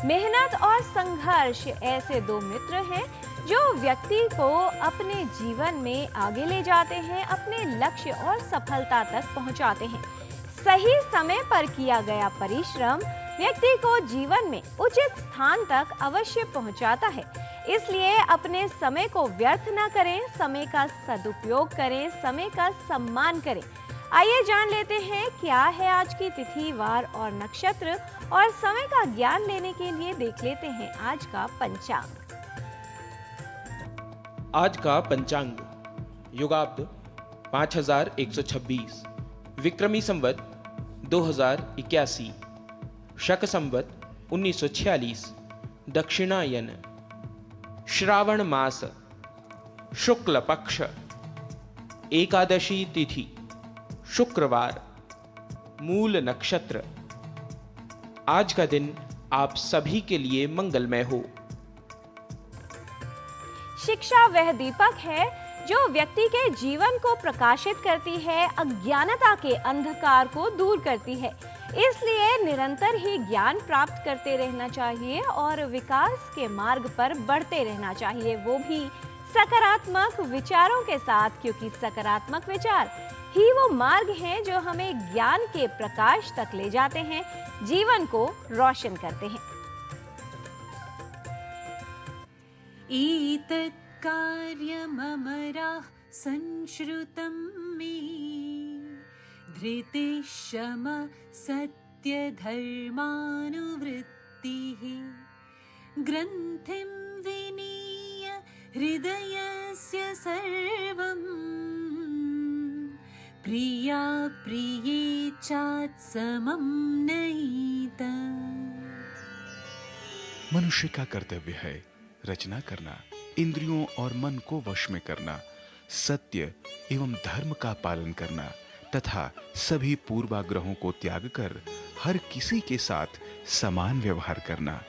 मेहनत और संघर्ष ऐसे दो मित्र हैं जो व्यक्ति को अपने जीवन में आगे ले जाते हैं, अपने लक्ष्य और सफलता तक पहुंचाते हैं। सही समय पर किया गया परिश्रम व्यक्ति को जीवन में उचित स्थान तक अवश्य पहुंचाता है। इसलिए अपने समय को व्यर्थ न करें, समय का सदुपयोग करें, समय का सम्मान करें। आइए जान लेते हैं क्या है आज की तिथि, वार और नक्षत्र, और समय का ज्ञान लेने के लिए देख लेते हैं आज का पंचांग। आज का पंचांग युगाब्द 5126, विक्रमी संवत 2081, शक संवत 1946, दक्षिणायन, श्रावण मास, शुक्ल पक्ष, एकादशी तिथि, शुक्रवार, मूल नक्षत्र। आज का दिन आप सभी के लिए मंगलमय हो। शिक्षा वह दीपक है जो व्यक्ति के जीवन को प्रकाशित करती है, अज्ञानता के अंधकार को दूर करती है। इसलिए निरंतर ही ज्ञान प्राप्त करते रहना चाहिए और विकास के मार्ग पर बढ़ते रहना चाहिए, वो भी सकारात्मक विचारों के साथ, क्योंकि सकारात्मक विचार ही वो मार्ग हैं जो हमें ज्ञान के प्रकाश तक ले जाते हैं, जीवन को रोशन करते हैं। एतत् कार्यममराः संश्रुतं मे धृतिः क्षमा सत्यधर्मानुवृत्तिः ग्रन्थिं विनीय हृदयस्य सर्वम् प्रिया प्रिये चात्समं नयिता। मनुष्य का कर्तव्य है रचना करना, इंद्रियों और मन को वश में करना, सत्य एवं धर्म का पालन करना तथा सभी पूर्वाग्रहों को त्याग कर हर किसी के साथ समान व्यवहार करना,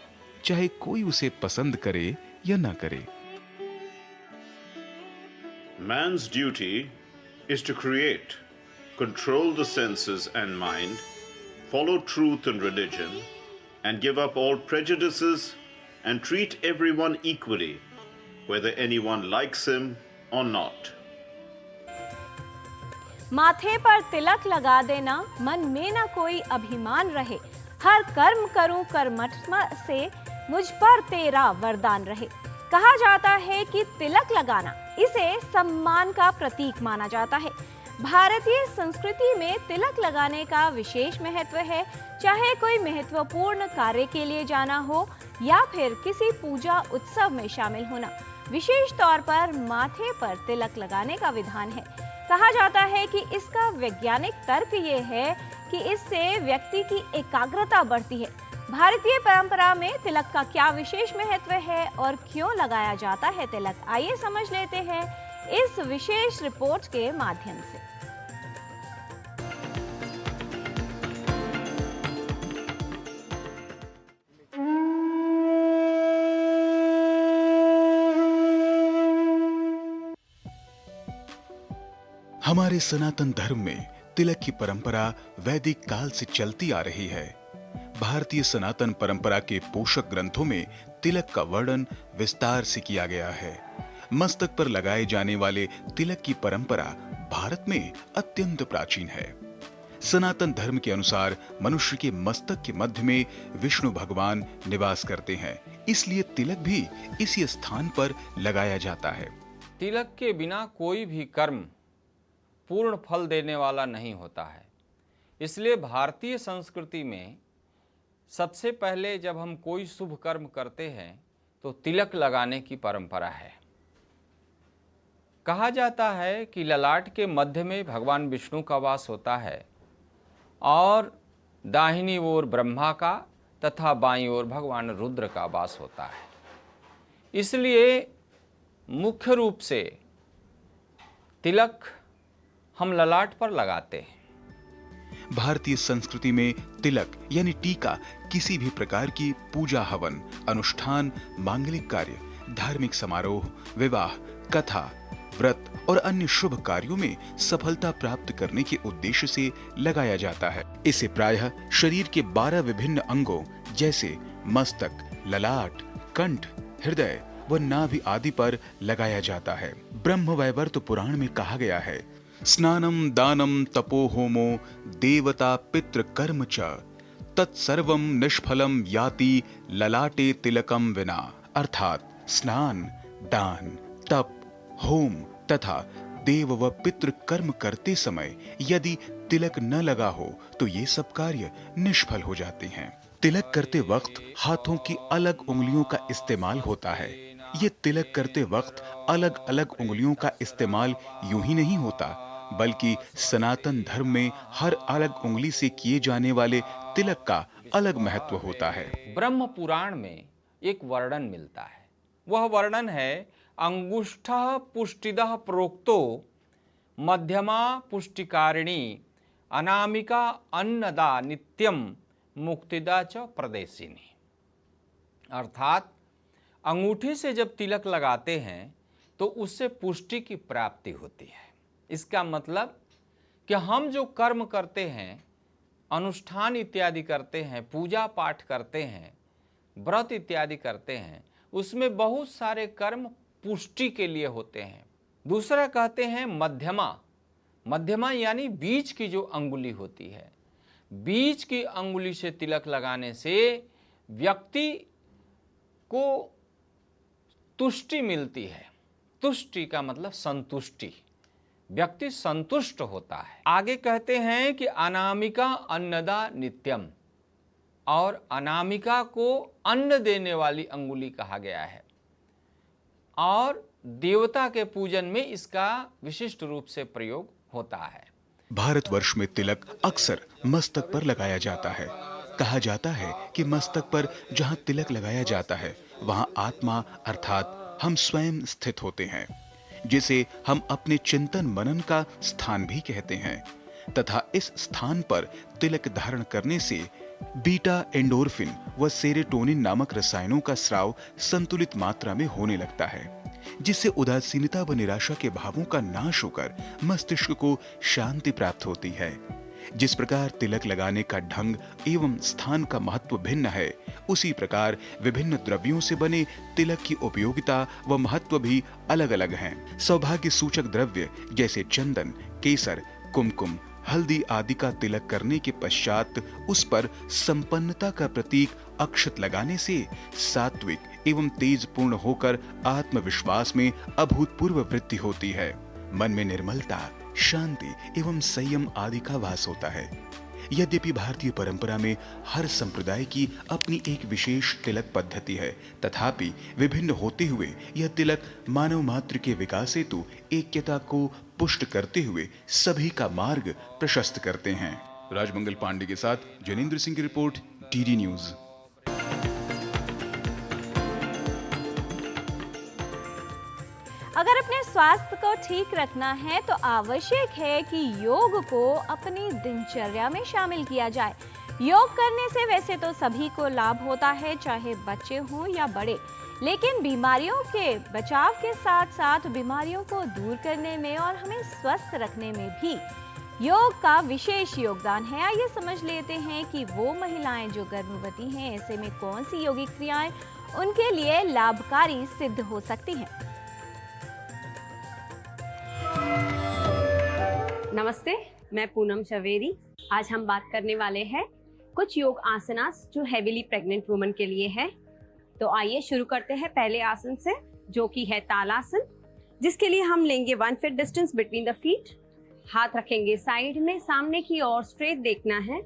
चाहे कोई उसे पसंद करे या न करे। Man's duty is to create, control the senses and mind, follow truth and religion, and give up all prejudices and treat everyone equally, whether anyone likes him or not. माथे पर तिलक लगा देना, मन में न कोई अभिमान रहे, हर कर्म करूं कर्मठ से मुझ पर तेरा वरदान रहे। कहा जाता है कि तिलक लगाना इसे सम्मान का प्रतीक माना जाता है। भारतीय संस्कृति में तिलक लगाने का विशेष महत्व है। चाहे कोई महत्वपूर्ण कार्य के लिए जाना हो या फिर किसी पूजा उत्सव में शामिल होना, विशेष तौर पर माथे पर तिलक लगाने का विधान है। कहा जाता है कि इसका वैज्ञानिक तर्क ये है कि इससे व्यक्ति की एकाग्रता बढ़ती है। भारतीय परंपरा में तिलक का क्या विशेष महत्व है और क्यों लगाया जाता है तिलक, आइए समझ लेते हैं इस विशेष रिपोर्ट के माध्यम से। हमारे सनातन धर्म में तिलक की परंपरा वैदिक काल से चलती आ रही है। भारतीय सनातन परंपरा के पोषक ग्रंथों में तिलक का वर्णन विस्तार से किया गया है। मस्तक पर लगाए जाने वाले तिलक की परंपरा भारत में अत्यंत प्राचीन है। सनातन धर्म के अनुसार मनुष्य के मस्तक के मध्य में विष्णु भगवान निवास करते हैं, इसलिए तिलक भी इसी स्थान पर लगाया जाता है। तिलक के बिना कोई भी कर्म पूर्ण फल देने वाला नहीं होता है। इसलिए भारतीय संस्कृति में सबसे पहले जब हम कोई शुभ कर्म करते हैं तो तिलक लगाने की परंपरा है। कहा जाता है कि ललाट के मध्य में भगवान विष्णु का वास होता है और दाहिनी ओर ब्रह्मा का तथा बाईं ओर भगवान रुद्र का वास होता है। इसलिए मुख्य रूप से तिलक हम ललाट पर लगाते हैं। भारतीय संस्कृति में तिलक यानी टीका किसी भी प्रकार की पूजा, हवन, अनुष्ठान, मांगलिक कार्य, धार्मिक समारोह, विवाह, कथा, व्रत और अन्य शुभ कार्यों में सफलता प्राप्त करने के उद्देश्य से लगाया जाता है। इसे प्रायः शरीर के 12 विभिन्न अंगों जैसे मस्तक, ललाट, कंठ, हृदय व नाभि आदि पर लगाया जाता है। ब्रह्मवैवर्त पुराण में कहा गया है, स्नानम दानम तपो होमो देवता पितृ कर्म च तत्सर्वम निष्फलम याति ललाटे तिलकम विना। अर्थात स्नान, दान, तप, होम तथा देव व पितृ कर्म करते समय यदि तिलक न लगा हो तो ये सब कार्य निष्फल हो जाते हैं। तिलक करते वक्त हाथों की अलग उंगलियों का इस्तेमाल होता है। ये तिलक करते वक्त अलग अलग उंगलियों का इस्तेमाल यूं ही नहीं होता, बल्कि सनातन धर्म में हर अलग उंगली से किए जाने वाले तिलक का अलग महत्व होता है। ब्रह्म पुराण में एक वर्णन मिलता है। वह वर्णन है, अंगुष्ठः पुष्टिदः प्रोक्तो मध्यमा पुष्टिकारिणी अनामिका अन्नदा नित्यम मुक्तिदा च प्रदेशिनी। अर्थात अंगूठी से जब तिलक लगाते हैं तो उससे पुष्टि की प्राप्ति होती है। इसका मतलब कि हम जो कर्म करते हैं, अनुष्ठान इत्यादि करते हैं, पूजा पाठ करते हैं, व्रत इत्यादि करते हैं, उसमें बहुत सारे कर्म पुष्टि के लिए होते हैं। दूसरा कहते हैं मध्यमा। मध्यमा यानी बीच की जो अंगुली होती है, बीच की अंगुली से तिलक लगाने से व्यक्ति को तुष्टि मिलती है। तुष्टि का मतलब संतुष्टि, व्यक्ति संतुष्ट होता है। आगे कहते हैं कि अनामिका अन्नदा नित्यम, और अनामिका को अन्न देने वाली अंगुली कहा गया है, और देवता के पूजन में इसका विशिष्ट रूप से प्रयोग होता है। भारतवर्ष में तिलक अक्सर मस्तक पर लगाया जाता है। कहा जाता है कि मस्तक पर जहां तिलक लगाया जाता है वहां आत्मा अर्थात हम स्वयं स्थित होते हैं, जिसे हम अपने चिंतन मनन का स्थान भी कहते हैं, तथा इस स्थान पर तिलक धारण करने से बीटा एंडोर्फिन व सेरोटोनिन नामक रसायनों का स्राव संतुलित मात्रा में होने लगता है, जिससे उदासीनता व निराशा के भावों का नाश होकर मस्तिष्क को शांति प्राप्त होती है। जिस प्रकार तिलक लगाने का ढंग एवं स्थान का महत्व भिन्न है, उसी प्रकार विभिन्न द्रव्यों से बने तिलक की उपयोगिता व महत्व भी अलग अलग हैं। सौभाग्य सूचक द्रव्य जैसे चंदन, केसर, कुमकुम, हल्दी आदि का तिलक करने के पश्चात उस पर संपन्नता का प्रतीक अक्षत लगाने से सात्विक एवं तेज पूर्ण होकर आत्मविश्वास में अभूतपूर्व वृद्धि होती है। मन में निर्मलता, शांति एवं संयम आदि का वास होता है। यद्यपि भारतीय परंपरा में हर संप्रदाय की अपनी एक विशेष तिलक पद्धति है, तथापि विभिन्न होते हुए यह तिलक मानव मात्र के विकास हेतु ऐक्यता को पुष्ट करते हुए सभी का मार्ग प्रशस्त करते हैं। राजमंगल पांडे के साथ जनेंद्र सिंह की रिपोर्ट, डीडी न्यूज। अगर अपने स्वास्थ्य को ठीक रखना है तो आवश्यक है कि योग को अपनी दिनचर्या में शामिल किया जाए। योग करने से वैसे तो सभी को लाभ होता है, चाहे बच्चे हों या बड़े, लेकिन बीमारियों के बचाव के साथ साथ बीमारियों को दूर करने में और हमें स्वस्थ रखने में भी योग का विशेष योगदान है। आइए समझ लेते हैं कि वो महिलाएं जो गर्भवती हैं, ऐसे में कौन सी योगिक क्रियाएं उनके लिए लाभकारी सिद्ध हो सकती हैं। नमस्ते, मैं पूनम चवेरी। आज हम बात करने वाले हैं कुछ योग आसनास जो हेवीली प्रेग्नेंट वुमन के लिए है। तो आइए शुरू करते हैं पहले आसन से, जो कि है तालासन, जिसके लिए हम लेंगे 1 feet distance between the feet. हाथ रखेंगे साइड में, सामने की ओर स्ट्रेट देखना है।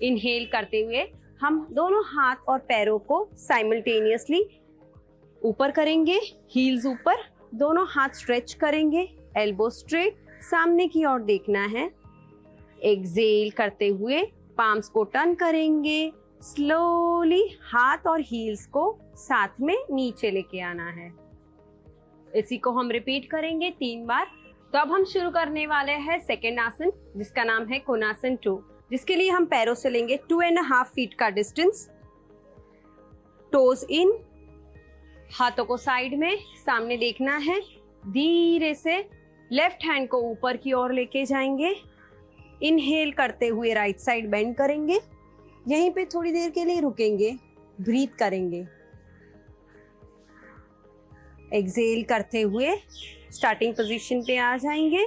इनहेल करते हुए हम दोनों हाथ और पैरों को साइमल्टेनियसली ऊपर करेंगे, हील्स ऊपर, दोनों हाथ स्ट्रेच करेंगे, एल्बो स्ट्रेट, सामने की ओर देखना है। एक्सेल करते हुए पाम्स को टर्न करेंगे, स्लोली हाथ और हील्स को साथ में नीचे लेके आना है। इसी को हम रिपीट करेंगे 3 बार। तो अब हम शुरू करने वाले हैं सेकेंड आसन, जिसका नाम है कोणासन 2, जिसके लिए हम पैरों से लेंगे 2.5 फीट का डिस्टेंस। टोज इन, हाथों को साइड में, सामने देखना है। धीरे से लेफ्ट हैंड को ऊपर की ओर लेके जाएंगे। इनहेल करते हुए राइट साइड बेंड करेंगे, यहीं पे थोड़ी देर के लिए रुकेंगे। ब्रीथ करेंगे। एक्सेल करते हुए स्टार्टिंग पोजीशन पे आ जाएंगे।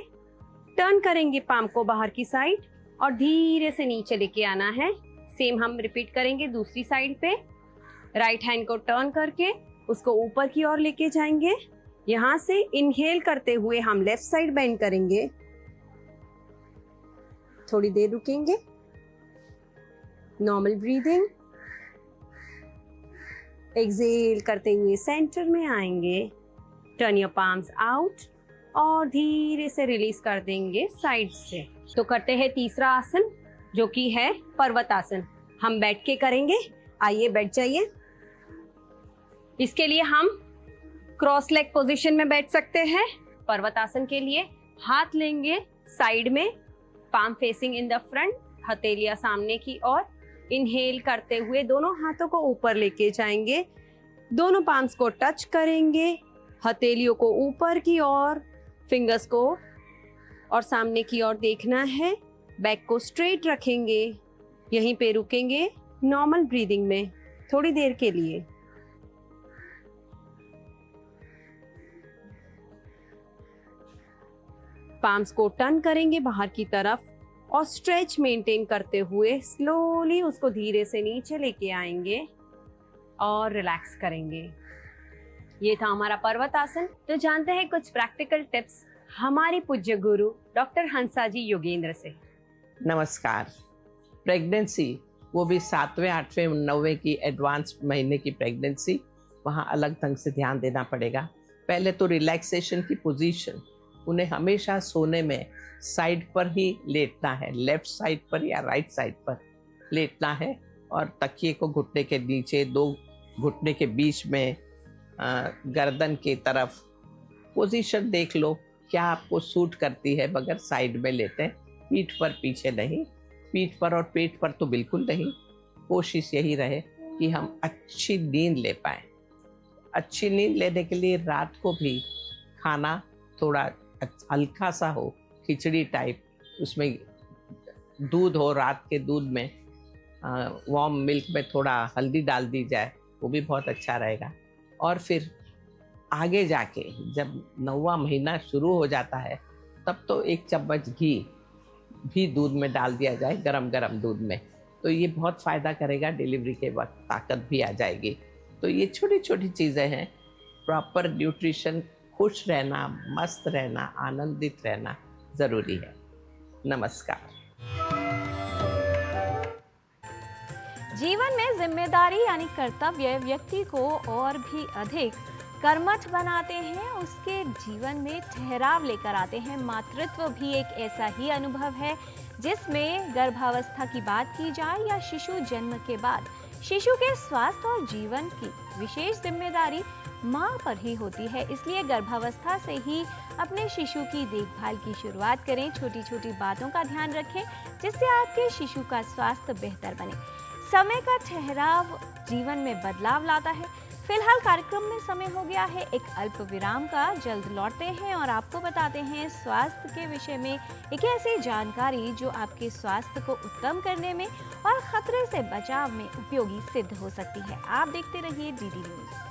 टर्न करेंगे पाम को बाहर की साइड और धीरे से नीचे लेके आना है। सेम हम रिपीट करेंगे दूसरी साइड पे। राइट हैंड को टर्न करके उसको ऊपर की ओर लेके जाएंगे। यहाँ से इनहेल करते हुए हम लेफ्ट साइड बेंड करेंगे। थोड़ी देर रुकेंगे। Normal breathing. एक्सेल करते हुए सेंटर में आएंगे। टर्न योर पाम्स आउट और धीरे से रिलीज कर देंगे साइड से। तो करते हैं तीसरा आसन जो कि है पर्वत आसन। हम बैठ के करेंगे। आइए बैठ जाइए। इसके लिए हम क्रॉस लेग पोजीशन में बैठ सकते हैं। पर्वत आसन के लिए हाथ लेंगे साइड में, palm facing in the front, हथेलियां सामने की ओर। इनहेल करते हुए दोनों हाथों को ऊपर लेके जाएंगे। दोनों पाम्स को टच करेंगे, हथेलियों को ऊपर की ओर, फिंगर्स को और सामने की ओर देखना है। बैक को स्ट्रेट रखेंगे। यहीं पे रुकेंगे नॉर्मल ब्रीदिंग में थोड़ी देर के लिए। पाम्स को टर्न करेंगे बाहर की तरफ और स्ट्रेच मेंटेन करते हुए स्लोली उसको धीरे से नीचे लेके आएंगे और रिलैक्स करेंगे। ये था हमारा पर्वत आसन। तो जानते हैं कुछ प्रैक्टिकल टिप्स हमारी पूज्य गुरु डॉक्टर हंसा जी योगेंद्र से। नमस्कार। प्रेगनेंसी, वो भी 7वें 8वें 9वें की एडवांस महीने की प्रेगनेंसी, वहाँ अलग ढंग से ध्यान देना पड़ेगा। पहले तो रिलैक्सेशन की पोजीशन, उन्हें हमेशा सोने में साइड पर ही लेटना है, लेफ्ट साइड पर या राइट साइड पर लेटना है और तकिए को घुटने के नीचे, 2 घुटने के बीच में, गर्दन की तरफ पोजीशन देख लो क्या आपको सूट करती है, मगर साइड में लेते, पीठ पर पीछे नहीं। पीठ पर और पेट पर तो बिल्कुल नहीं। कोशिश यही रहे कि हम अच्छी नींद ले पाएँ। अच्छी नींद लेने के लिए रात को भी खाना थोड़ा हल्का सा हो, खिचड़ी टाइप, उसमें दूध हो, रात के दूध में वार्म मिल्क में थोड़ा हल्दी डाल दी जाए, वो भी बहुत अच्छा रहेगा। और फिर आगे जाके जब 9वां महीना शुरू हो जाता है तब तो 1 चम्मच घी भी दूध में डाल दिया जाए, गरम गरम दूध में, तो ये बहुत फ़ायदा करेगा। डिलीवरी के वक्त ताकत भी आ जाएगी। तो ये छोटी छोटी चीज़ें हैं। प्रॉपर न्यूट्रिशन, खुश रहना, मस्त रहना, आनंदित रहना ज़रूरी है। नमस्कार। जीवन में जिम्मेदारी यानी कर्तव्य व्यक्ति को और भी अधिक कर्मठ बनाते हैं, उसके जीवन में ठहराव लेकर आते हैं। मातृत्व भी एक ऐसा ही अनुभव है जिसमें गर्भावस्था की बात की जाए या शिशु जन्म के बाद शिशु के स्वास्थ्य और जीवन की विशेष जिम्मेदारी माँ पर ही होती है। इसलिए गर्भावस्था से ही अपने शिशु की देखभाल की शुरुआत करें। छोटी छोटी बातों का ध्यान रखें जिससे आपके शिशु का स्वास्थ्य बेहतर बने। समय का ठहराव जीवन में बदलाव लाता है। फिलहाल कार्यक्रम में समय हो गया है एक अल्प विराम का। जल्द लौटते हैं और आपको बताते हैं स्वास्थ्य के विषय में एक ऐसी जानकारी जो आपके स्वास्थ्य को उत्तम करने में और खतरे से बचाव में उपयोगी सिद्ध हो सकती है। आप देखते रहिए डीडी न्यूज़।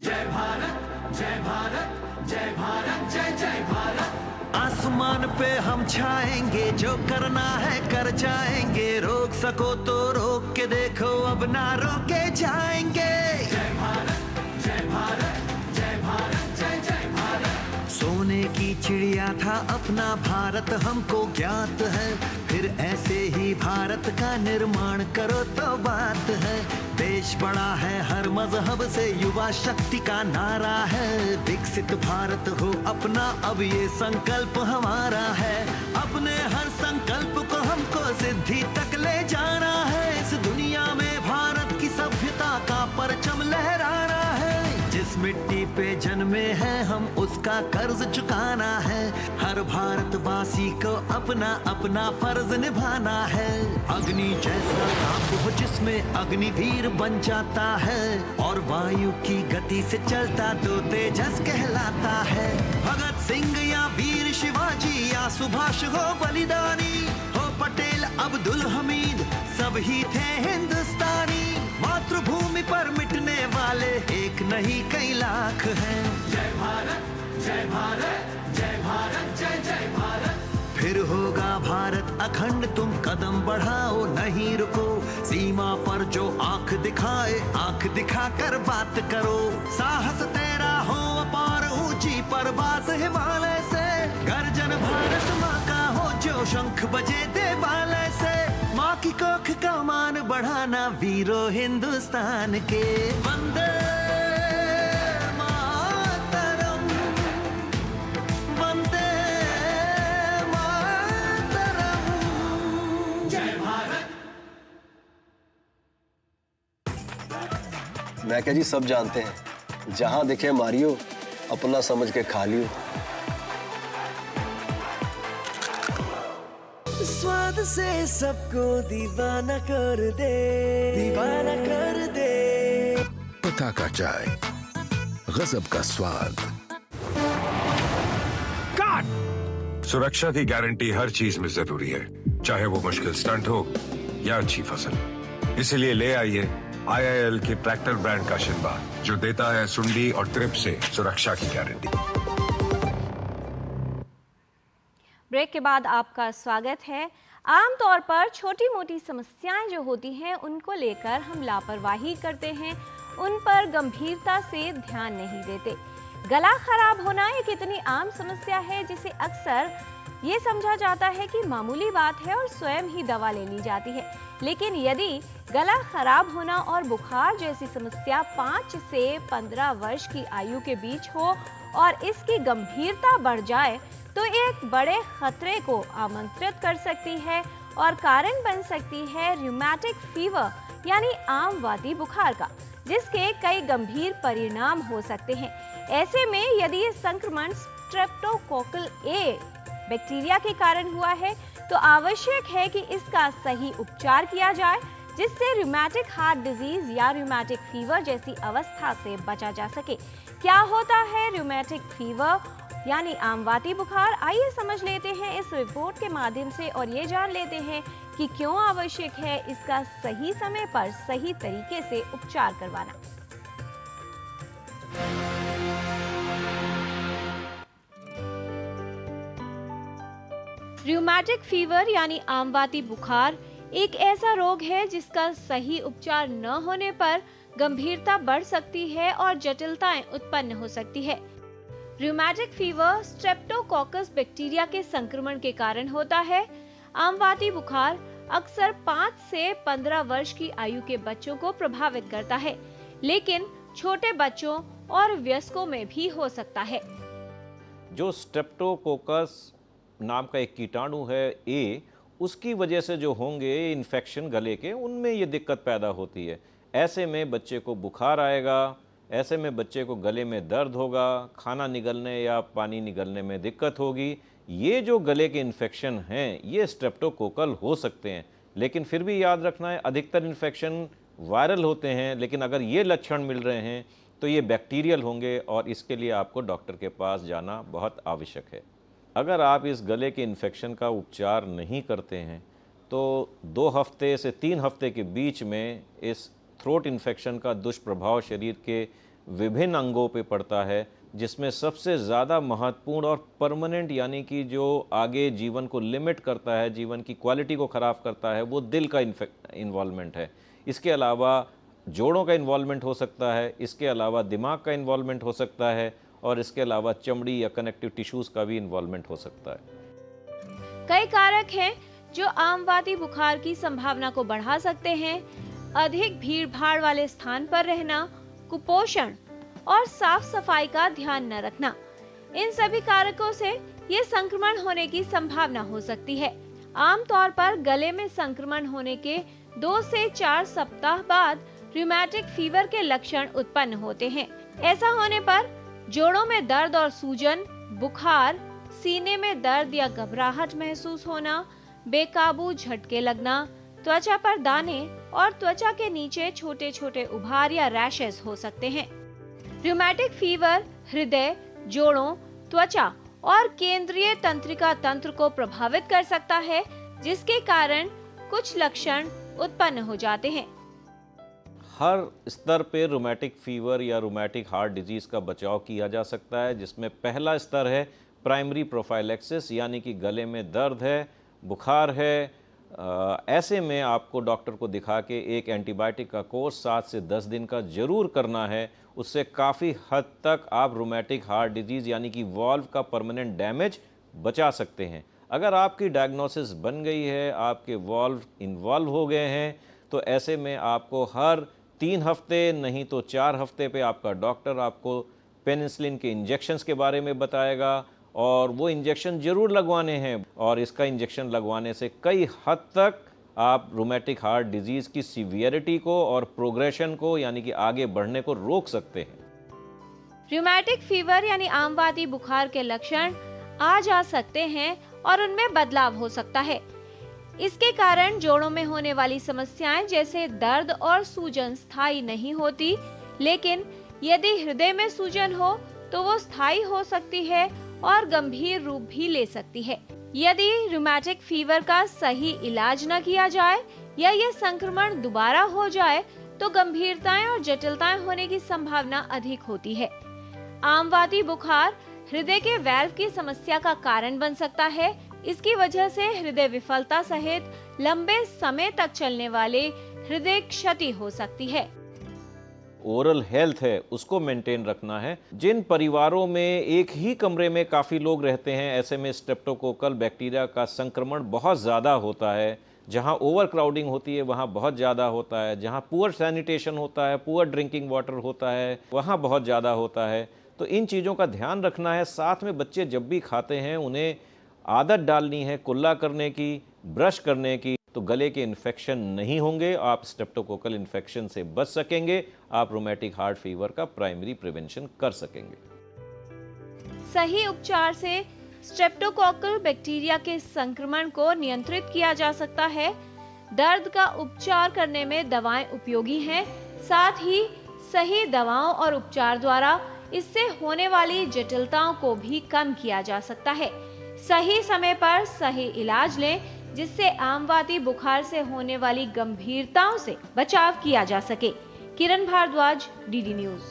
जय भारत, जय भारत, जय भारत, जय जय भारत। आसमान पे हम छाएंगे, जो करना है कर जाएंगे। रोक सको तो रोक के देखो, अब ना रोके जाएंगे। जय भारत, जय भारत, जय भारत, जय जय भारत। सोने की चिड़िया था अपना भारत, हमको ज्ञात है। फिर ऐसे ही भारत का निर्माण करो तो बात है। देश बड़ा है हर मजहब से, युवा शक्ति का नारा है। विकसित भारत हो अपना, अब ये संकल्प हमारा है। अपने हर संकल्प को हमको सिद्धि तक ले जाना है। इस दुनिया में भारत की सभ्यता का परचम लहराना है। जिस मिट्टी पे जन्मे हैं हम, उसका कर्ज चुकाना है। हर भारतवासी को अपना अपना फर्ज निभाना है। अग्नि जैसा ताप हो जिसमें अग्निवीर बन जाता है, और वायु की गति से चलता तो तेजस कहलाता है। भगत सिंह या वीर शिवाजी या सुभाष हो बलिदानी, हो पटेल अब्दुल हमीद, सब ही थे हिंदुस्तानी। मातृभूमि पर मिटने वाले एक नहीं कई लाख हैं। जय भारत जय भारत जय भारत जय जय भारत। फिर होगा भारत अखंड, तुम कदम बढ़ाओ नहीं रुको। सीमा पर जो आंख दिखाए, आंख दिखाकर बात करो। साहस तेरा हो अपार, ऊंची परवास हिमालय से। गर्जन भारत माँ का हो, जो शंख बजे देवालय से। माँ की कोख का मान बढ़ाना, वीरों हिंदुस्तान के। वंदे मातरम, वंदे मातरम। जय भारत। मैं क्या जी, सब जानते हैं, जहां दिखे मारियो, अपना समझ के खा लियो। स्वाद से सबको दीवाना कर दे, दीवाना कर दे। पताका चाय, गजब का स्वाद। सुरक्षा की गारंटी हर चीज में जरूरी है, चाहे वो मुश्किल स्टंट हो या अच्छी फसल। इसलिए ले आइए IIL के ट्रैक्टर ब्रांड का शिनबा, जो देता है सुंडी और ट्रिप से सुरक्षा की गारंटी। ब्रेक के बाद आपका स्वागत है। आमतौर पर छोटी मोटी समस्याएं जो होती हैं उनको लेकर हम लापरवाही करते हैं, उन पर गंभीरता से ध्यान नहीं देते। गला खराब होना एक इतनी आम समस्या है जिसे अक्सर ये समझा जाता है कि मामूली बात है और स्वयं ही दवा ले ली जाती है। लेकिन यदि गला खराब होना और बुखार जैसी समस्या 5 से 15 वर्ष की आयु के बीच हो और इसकी गंभीरता बढ़ जाए तो एक बड़े खतरे को आमंत्रित कर सकती है और कारण बन सकती है रूमेटिक फीवर यानी आम वादी बुखार का, जिसके कई गंभीर परिणाम हो सकते हैं। ऐसे में यदि ये संक्रमण स्ट्रेप्टोकोकल ए बैक्टीरिया के कारण हुआ है तो आवश्यक है कि इसका सही उपचार किया जाए, जिससे रूमेटिक हार्ट डिजीज या रूमेटिक फीवर जैसी अवस्था से बचा जा सके। क्या होता है रूमेटिक फीवर यानी आमवाती बुखार? आइए समझ लेते हैं इस रिपोर्ट के माध्यम से और ये जान लेते हैं कि क्यों आवश्यक है इसका सही समय पर सही तरीके से उपचार करवाना। रूमेटिक फीवर यानी आमवाती बुखार एक ऐसा रोग है जिसका सही उपचार न होने पर गंभीरता बढ़ सकती है और जटिलताएं उत्पन्न हो सकती है। रूमेटिक फीवर स्ट्रेप्टोकोकस बैक्टीरिया के संक्रमण के कारण होता है। आमवाती बुखार अक्सर 5 से 15 वर्ष की आयु के बच्चों को प्रभावित करता है, लेकिन छोटे बच्चों और वयस्कों में भी हो सकता है। जो स्ट्रेप्टोकोकस नाम का एक कीटाणु है ए, उसकी वजह से जो होंगे इन्फेक्शन गले के, उनमें ये दिक्कत पैदा होती है। ऐसे में बच्चे को बुखार आएगा, ऐसे में बच्चे को गले में दर्द होगा, खाना निगलने या पानी निगलने में दिक्कत होगी। ये जो गले के इन्फेक्शन हैं ये स्ट्रेप्टोकोकल हो सकते हैं, लेकिन फिर भी याद रखना है अधिकतर इन्फेक्शन वायरल होते हैं, लेकिन अगर ये लक्षण मिल रहे हैं तो ये बैक्टीरियल होंगे और इसके लिए आपको डॉक्टर के पास जाना बहुत आवश्यक है। अगर आप इस गले के इन्फेक्शन का उपचार नहीं करते हैं तो 2 हफ्ते से 3 हफ्ते के बीच में इस थ्रोट इन्फेक्शन का दुष्प्रभाव शरीर के विभिन्न अंगों पे पड़ता है, जिसमें सबसे ज़्यादा महत्वपूर्ण और परमानेंट यानी कि जो आगे जीवन को लिमिट करता है, जीवन की क्वालिटी को ख़राब करता है, वो दिल का इन्वॉल्वमेंट है। इसके अलावा जोड़ों का इन्वॉल्वमेंट हो सकता है, इसके अलावा दिमाग का इन्वॉल्वमेंट हो सकता है और इसके अलावा चमड़ी या कनेक्टिव टिश्यूज़ का भी इन्वॉल्वमेंट हो सकता है। कई कारक हैं जो आमवाती बुखार की संभावना को बढ़ा सकते हैं। अधिक भीड़ भाड़ वाले स्थान पर रहना, कुपोषण और साफ सफाई का ध्यान न रखना, इन सभी कारकों से ये संक्रमण होने की संभावना हो सकती है। आमतौर पर गले में संक्रमण होने के 2 से 4 सप्ताह बाद रूमेटिक फीवर के लक्षण उत्पन्न होते हैं। ऐसा होने पर जोड़ों में दर्द और सूजन, बुखार, सीने में दर्द या घबराहट महसूस होना, बेकाबू झटके लगना, त्वचा पर दाने और त्वचा के नीचे छोटे छोटे उभार या रैशेस हो सकते हैं। रूमेटिक फीवर हृदय, जोड़ों, त्वचा और केंद्रीय तंत्रिका तंत्र को प्रभावित कर सकता है, जिसके कारण कुछ लक्षण उत्पन्न हो जाते हैं। हर स्तर पे रूमेटिक फीवर या रूमेटिक हार्ट डिजीज का बचाव किया जा सकता है, जिसमें पहला स्तर है प्राइमरी प्रोफाइलैक्सिस, यानी कि गले में दर्द है, बुखार है, ऐसे में आपको डॉक्टर को दिखा के एक एंटीबायोटिक का कोर्स 7 से 10 दिन का जरूर करना है। उससे काफ़ी हद तक आप रूमेटिक हार्ट डिजीज़ यानी कि वॉल्व का परमानेंट डैमेज बचा सकते हैं। अगर आपकी डायग्नोसिस बन गई है, आपके वॉल्व इन्वॉल्व हो गए हैं, तो ऐसे में आपको हर 3 हफ्ते नहीं तो 4 हफ्ते पे आपका डॉक्टर आपको पेनिसिलिन के इंजेक्शंस के बारे में बताएगा और वो इंजेक्शन ज़रूर लगवाने हैं। और इसका इंजेक्शन लगवाने से कई हद तक आप रूमेटिक हार्ट डिजीज़ की सीवियरिटी को और प्रोग्रेशन को यानी कि आगे बढ़ने को रोक सकते हैं। रूमेटिक फीवर यानी आमवादी बुखार के लक्षण आ जा सकते हैं और उनमें बदलाव हो सकता है। इसके कारण जोड़ों में होने वाली समस्याएं जैसे दर्द और सूजन स्थायी नहीं होती, लेकिन यदि हृदय में सूजन हो तो वो स्थायी हो सकती है और गंभीर रूप भी ले सकती है। यदि रूमेटिक फीवर का सही इलाज न किया जाए या ये संक्रमण दोबारा हो जाए तो गंभीरताएं और जटिलताएं होने की संभावना अधिक होती है। आमवादी बुखार हृदय के वाल्व की समस्या का कारण बन सकता है। इसकी वजह से हृदय विफलता सहित लंबे समय तक चलने वाले हृदय क्षति हो सकती है। ओरल हेल्थ है उसको मेंटेन रखना है। जिन परिवारों में एक ही कमरे में काफ़ी लोग रहते हैं, ऐसे में स्ट्रेप्टोकोकल बैक्टीरिया का संक्रमण बहुत ज़्यादा होता है। जहां ओवर क्राउडिंग होती है वहां बहुत ज़्यादा होता है, जहां पुअर सैनिटेशन होता है, पुअर ड्रिंकिंग वाटर होता है, वहां बहुत ज़्यादा होता है। तो इन चीज़ों का ध्यान रखना है। साथ में बच्चे जब भी खाते हैं उन्हें आदत डालनी है कुल्ला करने की, ब्रश करने की, तो गले के इन्फेक्शन नहीं होंगे, आप स्ट्रेप्टोकोकल इन्फेक्शन से बच सकेंगे, आप रूमेटिक हार्ट फीवर का प्राइमरी प्रिवेंशन कर सकेंगे। सही उपचार से स्ट्रेप्टोकोकल बैक्टीरिया के संक्रमण को नियंत्रित किया जा सकता है। दर्द का उपचार करने में दवाएं उपयोगी हैं, साथ ही सही दवाओं और उपचार द्वारा इससे होने वाली जटिलताओं को भी कम किया जा सकता है। सही समय पर सही इलाज लें, जिससे आमवादी बुखार से होने वाली गंभीरताओं से बचाव किया जा सके। किरण भारद्वाज, डीडी न्यूज।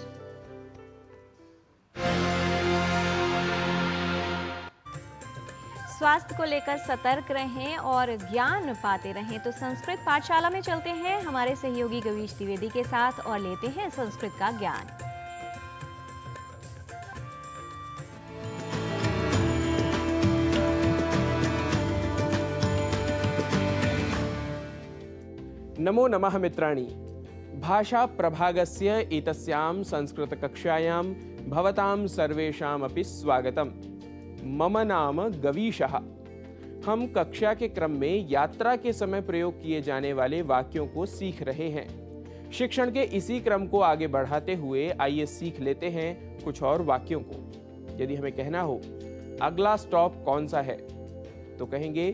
स्वास्थ्य को लेकर सतर्क रहें और ज्ञान पाते रहें। तो संस्कृत पाठशाला में चलते हैं हमारे सहयोगी गवीश द्विवेदी के साथ और लेते हैं संस्कृत का ज्ञान। नमो नमः मित्राणि। भाषा प्रभागस्य एतस्यां संस्कृतकक्षायां भवतां सर्वेषामपि स्वागतम्। मम नाम गवीशः। हम कक्षा के क्रम में यात्रा के समय प्रयोग किए जाने वाले वाक्यों को सीख रहे हैं। शिक्षण के इसी क्रम को आगे बढ़ाते हुए आइए सीख लेते हैं कुछ और वाक्यों को। यदि हमें कहना हो अगला स्टॉप कौन सा है, तो कहेंगे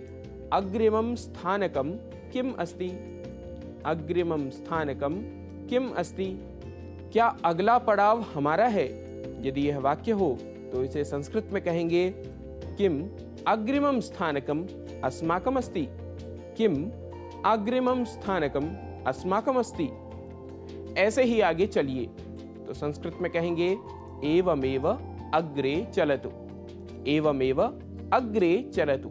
अग्रिमं स्थानकं किम अस्ति। अग्रिमं स्थानकं किम अस्ति। क्या अगला पड़ाव हमारा है? यदि यह वाक्य हो तो इसे संस्कृत में कहेंगे किम अग्रिमं स्थानकम अस्माकम अस्ति। किम अग्रिमं स्थानकम अस्माकम अस्ति। ऐसे ही आगे चलिए तो संस्कृत में कहेंगे एवमेव अग्रे चलतु। एवमेव अग्रे चलतु।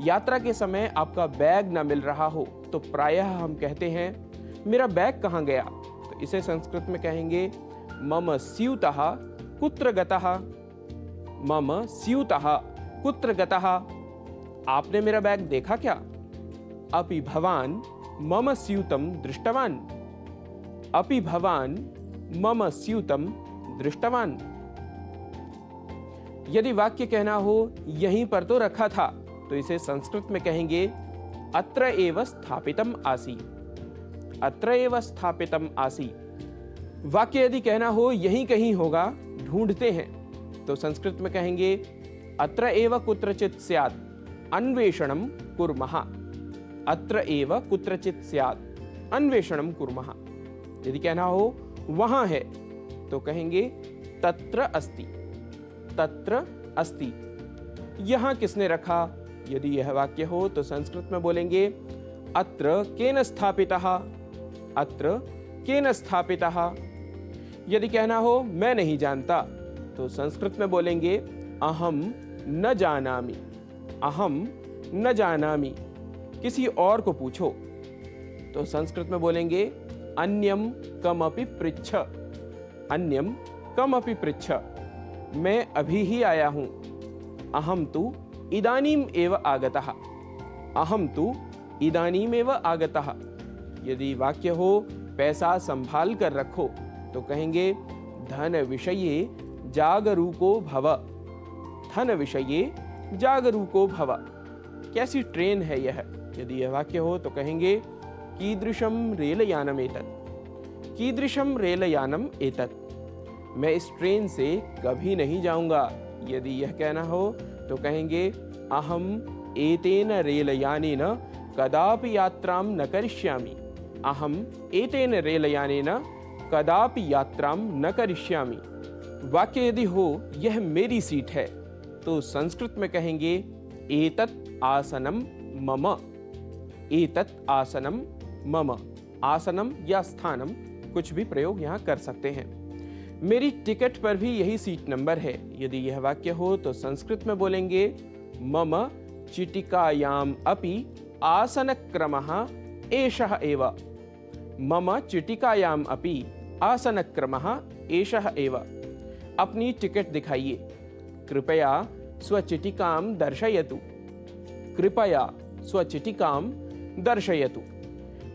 यात्रा के समय आपका बैग न मिल रहा हो तो प्रायः हम कहते हैं मेरा बैग कहाँ गया, तो इसे संस्कृत में कहेंगे मम स्यूतः कुत्र गतः। मम स्यूतः कुत्र गतः। आपने मेरा बैग देखा क्या? अपि भवान मम स्यूतं दृष्टवान। अपि भवान मम स्यूतं दृष्टवान। यदि वाक्य कहना हो यहीं पर तो रखा था, तो इसे संस्कृत में कहेंगे अत्र एव स्थापितम आसीत्। अत्र एव स्थापितम आसीत्। वाक्य यदि कहना हो यहीं कहीं होगा, ढूंढते हैं, तो संस्कृत में कहेंगे अत्र एव कुत्रचित् स्यात् अन्वेषणं कुर्मः। अत्र एव कुत्रचित् स्यात् अन्वेषणं कुर्मः। यदि कहना हो वहां है, तो कहेंगे तत्र अस्ति। तत्र अस्ति। यहाँ किसने रखा? यदि यह वाक्य हो तो संस्कृत में बोलेंगे अत्र केन स्थापितः, अत्र केन स्थापितः। यदि कहना हो मैं नहीं जानता तो संस्कृत में बोलेंगे अहम न जानामि, अहम न जानामि। किसी और को पूछो तो संस्कृत में बोलेंगे अन्यम कमपि पृच्छ, अन्यम कमपि पृच्छ। मैं अभी ही आया हूं, अहम तु इदानीम एव आगतः, अहम तु इदानीम एव आगतः। यदि वाक्य हो पैसा संभाल कर रखो तो कहेंगे धन विषये जागरूको भव, धन विषये जागरूको भव। कैसी ट्रेन है यह? यदि यह वाक्य हो तो कहेंगे कीदृशम रेलयानम एतत्, कीदृशम रेलयानम एतत्। मैं इस ट्रेन से कभी नहीं जाऊंगा। यदि यह कहना हो तो कहेंगे अहम एतेन रेलयानेन कदापि यात्रां न करिष्यामि, अहम एतेन रेलयानेन कदापि यात्रां न करिष्यामि। वाक्य यदि हो यह मेरी सीट है तो संस्कृत में कहेंगे एतत् आसनम मम, एतत् आसनम मम। आसनम या स्थानम कुछ भी प्रयोग यहाँ कर सकते हैं। मेरी टिकट पर भी यही सीट नंबर है। यदि यह वाक्य हो तो संस्कृत में बोलेंगे मम चिटिकायाम अपि आसनक्रमः एषः एव, मम चिटिकायाम अपि आसनक्रमः एषः एव। अपनी टिकट दिखाइए, कृपया स्वचिटिकां दर्शयतु, कृपया स्वचिटिकां दर्शयतु।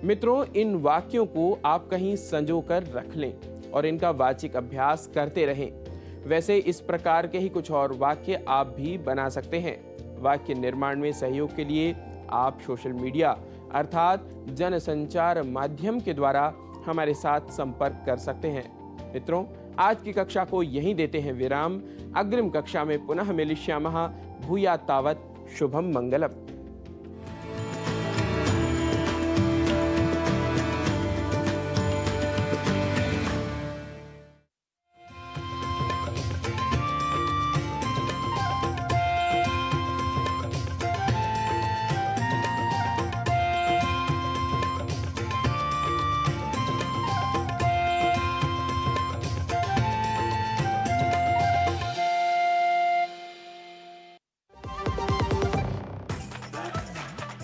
मित्रों, इन वाक्यों को आप कहीं संजो कर रख लें और इनका वाचिक अभ्यास करते रहें। वैसे इस प्रकार के ही कुछ और वाक्य आप भी बना सकते हैं। वाक्य निर्माण में सहयोग के लिए आप सोशल मीडिया अर्थात जनसंचार माध्यम के द्वारा हमारे साथ संपर्क कर सकते हैं। मित्रों, आज की कक्षा को यहीं देते हैं विराम। अग्रिम कक्षा में पुनः मिलिष्यामः। भूयात् तावत् शुभम मंगलम।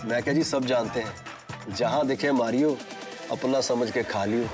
मैं क्या जी, सब जानते हैं, जहां दिखे मारियो, अपना समझ के खा लियो।